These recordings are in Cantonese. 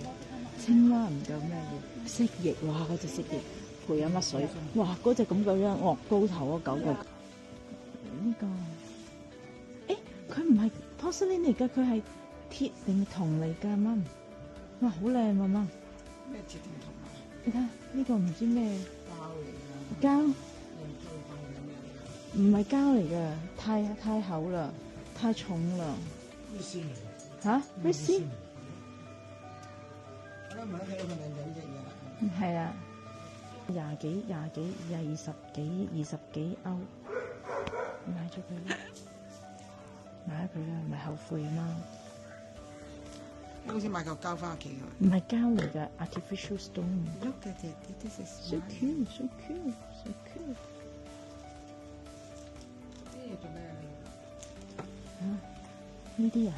做。青蛙唔夠咩嘢？蜥蜴，哇！嗰隻蜥蜴陪飲乜水？哇！嗰隻咁嘅樣，惡高頭嗰九個。呢個，佢唔係 porcelain 嚟㗎，佢係鐵定銅嚟㗎，媽。哇！好靚啊，媽。咩鐵定銅啊？你睇呢個唔知咩膠嚟㗎。膠，唔係膠嚟㗎，太厚啦，太重啦。嚇 resin 我唔係睇到佢靚仔隻㗎。係啊，廿幾、20幾歐，買咗佢啦，買咗佢啦，咪後悔嘛。好似買嚿膠翻屋企㗎。唔係膠嚟㗎 ，artificial stone。Look at it, this is so cute, so cute, so cute。呢嘢做咩啊？呢啲啊？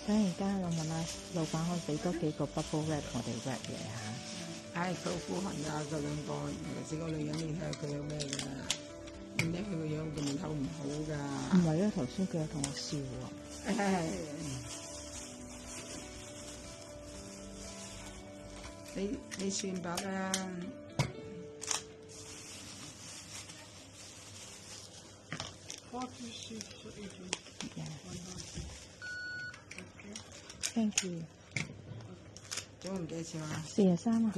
等而家我問下老闆可以俾多幾個 bubble wrap 我哋 wrap 嘢嚇。唉，佢好苦痕㗎，佢兩個，尤其是個女人，你睇下佢有咩㗎？你睇佢個樣個面口唔好㗎。唔係啊，頭先佢有同我笑喎。你算吧啦。Thank you。總共幾錢啊？ 43啊。